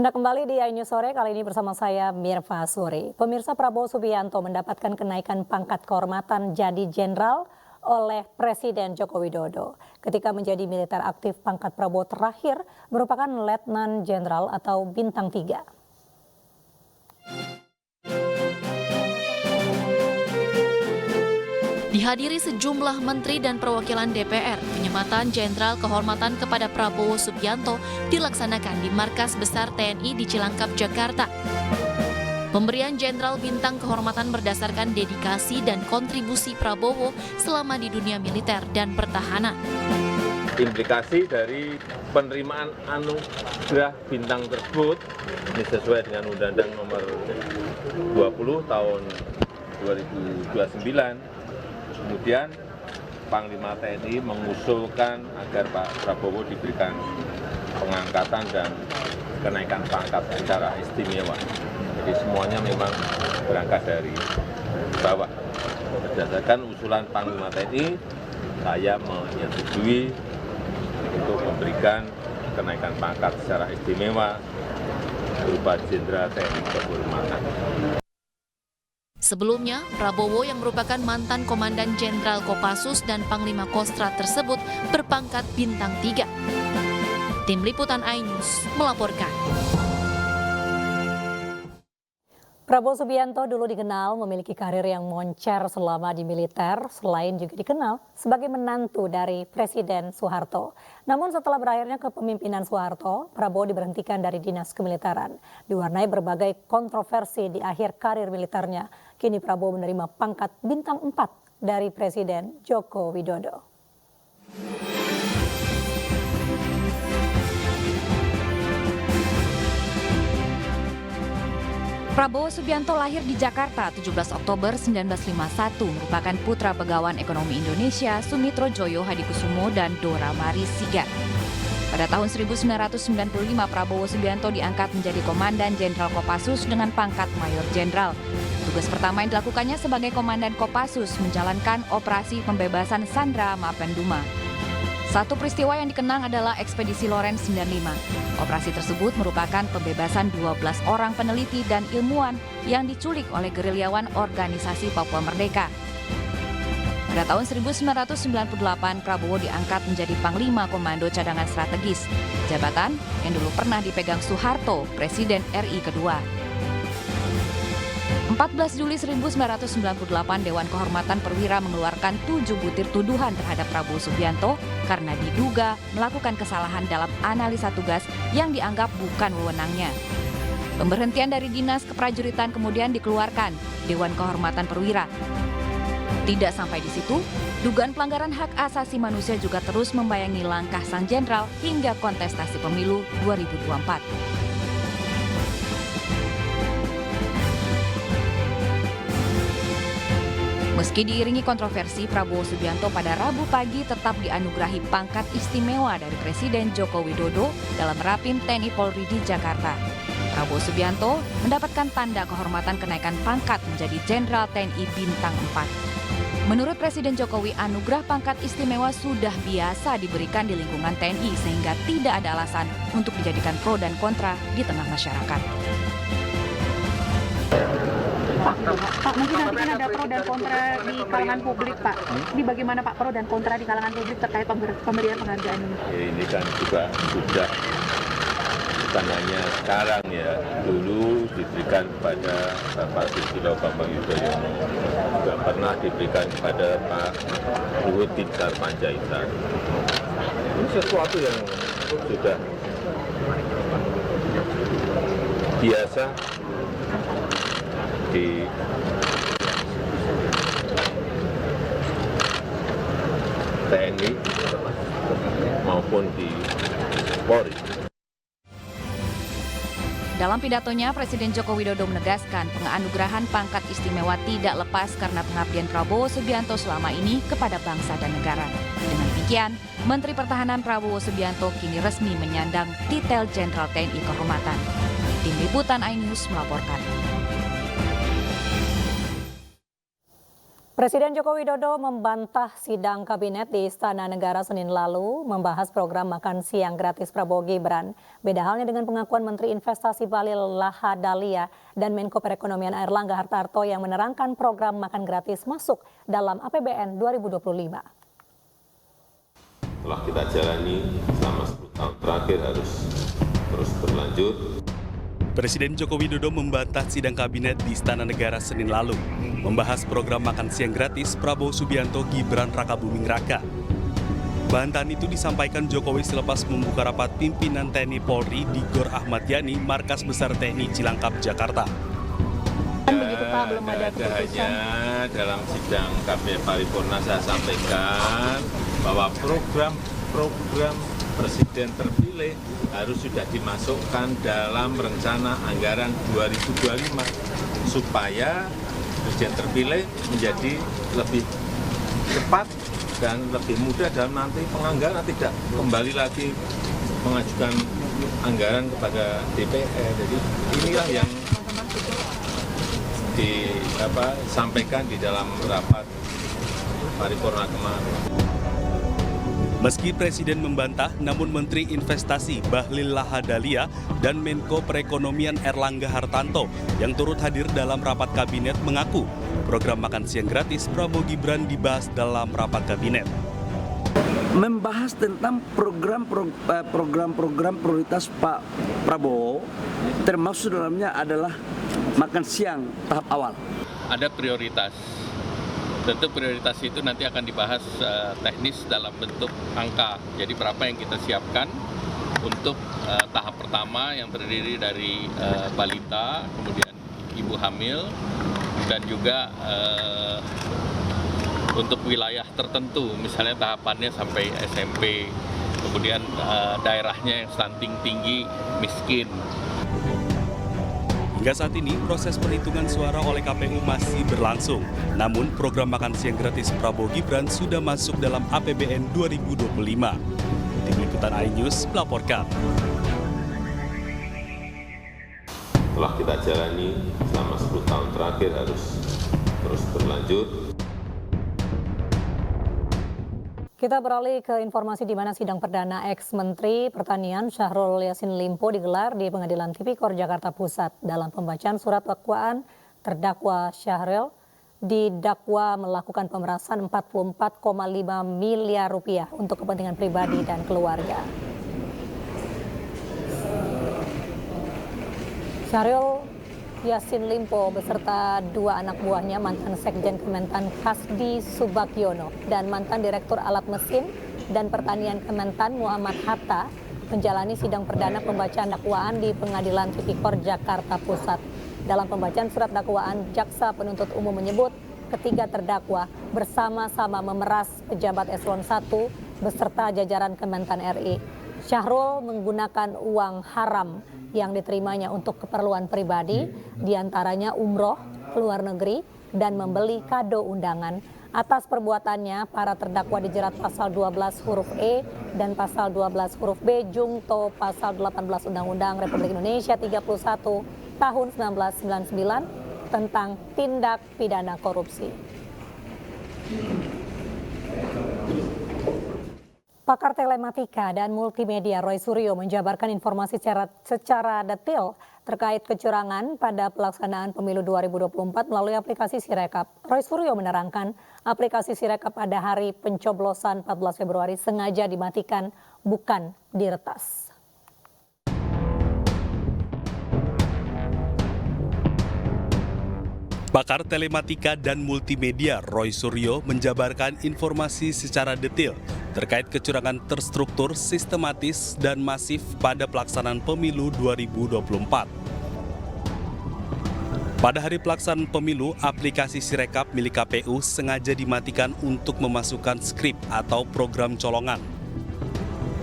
Anda kembali di iNews Sore, kali ini bersama saya Mirva Suri. Pemirsa, Prabowo Subianto mendapatkan kenaikan pangkat kehormatan jadi jenderal oleh Presiden Joko Widodo. Ketika menjadi militer aktif, pangkat Prabowo terakhir merupakan Letnan Jenderal atau Bintang 3. Dihadiri sejumlah menteri dan perwakilan DPR, penyematan jenderal kehormatan kepada Prabowo Subianto dilaksanakan di Markas Besar TNI di Cilangkap, Jakarta. Pemberian jenderal bintang kehormatan berdasarkan dedikasi dan kontribusi Prabowo selama di dunia militer dan pertahanan. Implikasi dari penerimaan anugerah bintang tersebut ini sesuai dengan Undang-Undang Nomor 20 Tahun 2029. Kemudian Panglima TNI mengusulkan agar Pak Prabowo diberikan pengangkatan dan kenaikan pangkat secara istimewa. Jadi semuanya memang berangkat dari bawah. Berdasarkan usulan Panglima TNI, saya menyetujui untuk memberikan kenaikan pangkat secara istimewa berupa Jenderal TNI kehormatan. Sebelumnya, Prabowo yang merupakan mantan Komandan Jenderal Kopassus dan Panglima Kostrat tersebut berpangkat Bintang 3. Tim Liputan iNews melaporkan. Prabowo Subianto dulu dikenal memiliki karir yang moncer selama di militer, selain juga dikenal sebagai menantu dari Presiden Soeharto. Namun setelah berakhirnya kepemimpinan Soeharto, Prabowo diberhentikan dari dinas kemiliteran. Diwarnai berbagai kontroversi di akhir karir militernya. Kini Prabowo menerima pangkat Bintang 4 dari Presiden Joko Widodo. Prabowo Subianto lahir di Jakarta 17 Oktober 1951, merupakan putra Begawan Ekonomi Indonesia Sumitro Joyo Hadikusumo dan Dora Maris Sigar. Pada tahun 1995, Prabowo Subianto diangkat menjadi Komandan Jenderal Kopassus dengan pangkat Mayor Jenderal. Tugas pertama yang dilakukannya sebagai Komandan Kopassus menjalankan operasi pembebasan Sandra Mapenduma. Satu peristiwa yang dikenang adalah Ekspedisi Lawrence 95. Operasi tersebut merupakan pembebasan 12 orang peneliti dan ilmuwan yang diculik oleh gerilyawan Organisasi Papua Merdeka. Pada tahun 1998, Prabowo diangkat menjadi Panglima Komando Cadangan Strategis, jabatan yang dulu pernah dipegang Soeharto, Presiden RI kedua. 14 Juli 1998, Dewan Kehormatan Perwira mengeluarkan 7 butir tuduhan terhadap Prabowo Subianto karena diduga melakukan kesalahan dalam analisa tugas yang dianggap bukan wewenangnya. Pemberhentian dari dinas keprajuritan kemudian dikeluarkan Dewan Kehormatan Perwira. Tidak sampai di situ, dugaan pelanggaran hak asasi manusia juga terus membayangi langkah sang jenderal hingga kontestasi pemilu 2024. Meski diiringi kontroversi, Prabowo Subianto pada Rabu pagi tetap dianugerahi pangkat istimewa dari Presiden Joko Widodo dalam Rapim TNI Polri di Jakarta. Prabowo Subianto mendapatkan tanda kehormatan kenaikan pangkat menjadi Jenderal TNI Bintang 4. Menurut Presiden Jokowi, anugerah pangkat istimewa sudah biasa diberikan di lingkungan TNI sehingga tidak ada alasan untuk dijadikan pro dan kontra di tengah masyarakat. Pak, mungkin nanti kan ada pro dan kontra di kalangan publik, Pak. Ini bagaimana Pak pro dan kontra di kalangan publik terkait pemberian penghargaan ini? Ya, ini kan juga sudah bukan hanya sekarang ya, dulu diberikan kepada Bapak Susilo Bambang Yudhoyono, juga pernah diberikan kepada Pak Luhut Binsar Panjaitan. Ini sesuatu yang sudah biasa di TNI maupun di Polri. Dalam pidatonya, Presiden Joko Widodo menegaskan penganugerahan pangkat istimewa tidak lepas karena pengabdian Prabowo Subianto selama ini kepada bangsa dan negara. Dengan demikian, Menteri Pertahanan Prabowo Subianto kini resmi menyandang titel Jenderal TNI Kehormatan. Tim Liputan iNews melaporkan. Presiden Joko Widodo membantah sidang kabinet di Istana Negara Senin lalu membahas program makan siang gratis Prabowo Gibran. Beda halnya dengan pengakuan Menteri Investasi Bahlil Lahadalia dan Menko Perekonomian Airlangga Hartarto yang menerangkan program makan gratis masuk dalam APBN 2025. Telah kita jalani selama 10 tahun terakhir harus terus berlanjut. Presiden Joko Widodo membantah sidang kabinet di Istana Negara Senin lalu membahas program makan siang gratis Prabowo Subianto Gibran Rakabuming Raka. Bantahan itu disampaikan Jokowi selepas membuka rapat pimpinan TNI Polri di Gor Ahmad Yani, Markas Besar TNI Cilangkap, Jakarta. Begitu Pak, belum ada keputusan. Dalam sidang kabinet paripurna saya sampaikan bahwa program Presiden terpilih harus sudah dimasukkan dalam rencana anggaran 2025 supaya Presiden terpilih menjadi lebih cepat dan lebih mudah dalam nanti penganggaran, tidak kembali lagi mengajukan anggaran kepada DPR. Jadi inilah yang disampaikan di dalam rapat paripurna kemarin. Meski Presiden membantah, namun Menteri Investasi Bahlil Lahadalia dan Menko Perekonomian Airlangga Hartarto yang turut hadir dalam rapat kabinet mengaku program makan siang gratis Prabowo Gibran dibahas dalam rapat kabinet. Membahas tentang program-program prioritas Pak Prabowo, termasuk dalamnya adalah makan siang tahap awal. Ada prioritas. Tentu prioritas itu nanti akan dibahas teknis dalam bentuk angka. Jadi berapa yang kita siapkan untuk tahap pertama yang terdiri dari balita, kemudian ibu hamil, dan juga untuk wilayah tertentu, misalnya tahapannya sampai SMP, kemudian daerahnya yang stunting tinggi, miskin. Hingga saat ini, proses perhitungan suara oleh KPU masih berlangsung. Namun, program makan siang gratis Prabowo Gibran sudah masuk dalam APBN 2025. Tim Liputan iNews melaporkan. Telah kita jalani selama 10 tahun terakhir harus terus berlanjut. Kita beralih ke informasi di mana sidang perdana ex-Menteri Pertanian Syahrul Yassin Limpo digelar di Pengadilan Tipikor Jakarta Pusat. Dalam pembacaan surat dakwaan, terdakwa Syahrul didakwa melakukan pemerasan 44,5 miliar rupiah untuk kepentingan pribadi dan keluarga. Syahrul Yassin Limpo beserta dua anak buahnya, mantan Sekjen Kementan Kasdi Subagiono dan mantan Direktur Alat Mesin dan Pertanian Kementan Muhammad Hatta menjalani sidang perdana pembacaan dakwaan di Pengadilan Tipikor Jakarta Pusat. Dalam pembacaan surat dakwaan, jaksa penuntut umum menyebut ketiga terdakwa bersama-sama memeras pejabat eselon 1 beserta jajaran Kementan RI. Syahrul menggunakan uang haram yang diterimanya untuk keperluan pribadi, diantaranya umroh ke luar negeri dan membeli kado undangan. Atas perbuatannya, para terdakwa dijerat pasal 12 huruf E dan pasal 12 huruf B jungto pasal 18 Undang-Undang Republik Indonesia 31 tahun 1999 tentang tindak pidana korupsi. Pakar telematika dan multimedia Roy Suryo menjabarkan informasi secara detail terkait kecurangan pada pelaksanaan pemilu 2024 melalui aplikasi Sirekap. Roy Suryo menerangkan aplikasi Sirekap pada hari pencoblosan 14 Februari sengaja dimatikan, bukan diretas. Pakar telematika dan multimedia Roy Suryo menjabarkan informasi secara detail terkait kecurangan terstruktur, sistematis, dan masif pada pelaksanaan pemilu 2024. Pada hari pelaksanaan pemilu, aplikasi Sirekap milik KPU sengaja dimatikan untuk memasukkan skrip atau program colongan.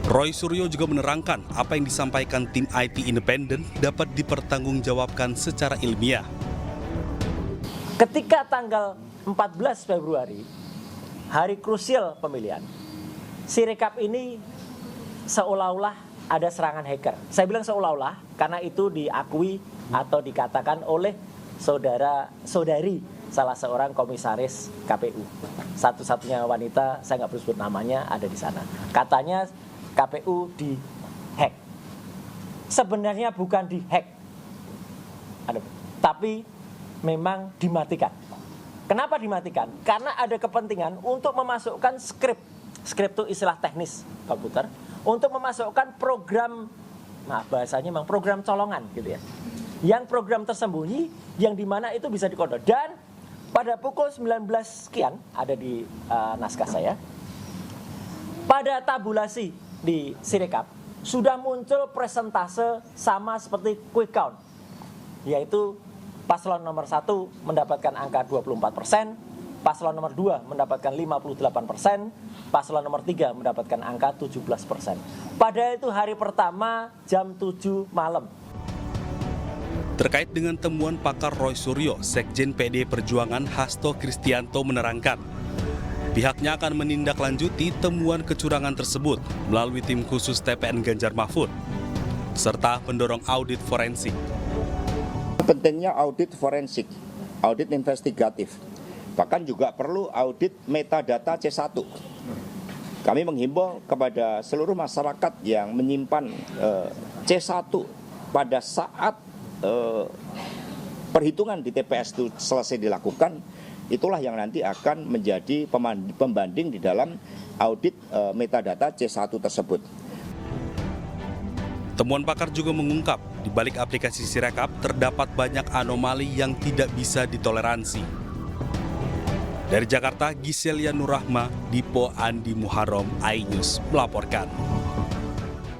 Roy Suryo juga menerangkan apa yang disampaikan tim IT independen dapat dipertanggungjawabkan secara ilmiah. Ketika tanggal 14 Februari, hari krusial pemilihan, Sirekap ini seolah-olah ada serangan hacker. Saya bilang seolah-olah karena itu diakui atau dikatakan oleh saudara-saudari salah seorang komisaris KPU. Satu-satunya wanita, saya nggak perlu sebut namanya, ada di sana. Katanya KPU di-hack. Sebenarnya bukan di-hack, tapi memang dimatikan. Kenapa dimatikan? Karena ada kepentingan untuk memasukkan skrip itu istilah teknis komputer, untuk memasukkan program, nah bahasanya memang program colongan gitu ya. Yang program tersembunyi, yang dimana itu bisa dikodok. Dan pada pukul 19 sekian, ada di naskah saya, pada tabulasi di Sirekap, sudah muncul presentase sama seperti quick count, yaitu paslon nomor 1 mendapatkan angka 24%, paslon nomor 2 mendapatkan 58%, paslon nomor 3 mendapatkan angka 17%. Padahal itu hari pertama jam 7 malam. Terkait dengan temuan pakar Roy Suryo, Sekjen PD Perjuangan Hasto Kristianto menerangkan, pihaknya akan menindaklanjuti temuan kecurangan tersebut melalui tim khusus TPN Ganjar Mahfud, serta mendorong audit forensik. Pentingnya audit forensik, audit investigatif, bahkan juga perlu audit metadata C1. Kami menghimbau kepada seluruh masyarakat yang menyimpan C1 pada saat perhitungan di TPS itu selesai dilakukan, itulah yang nanti akan menjadi pembanding di dalam audit metadata C1 tersebut. Temuan pakar juga mengungkap, di balik aplikasi Sirekap terdapat banyak anomali yang tidak bisa ditoleransi. Dari Jakarta, Giselia Nurrahma, Dipo Andi Muharram, iNews melaporkan.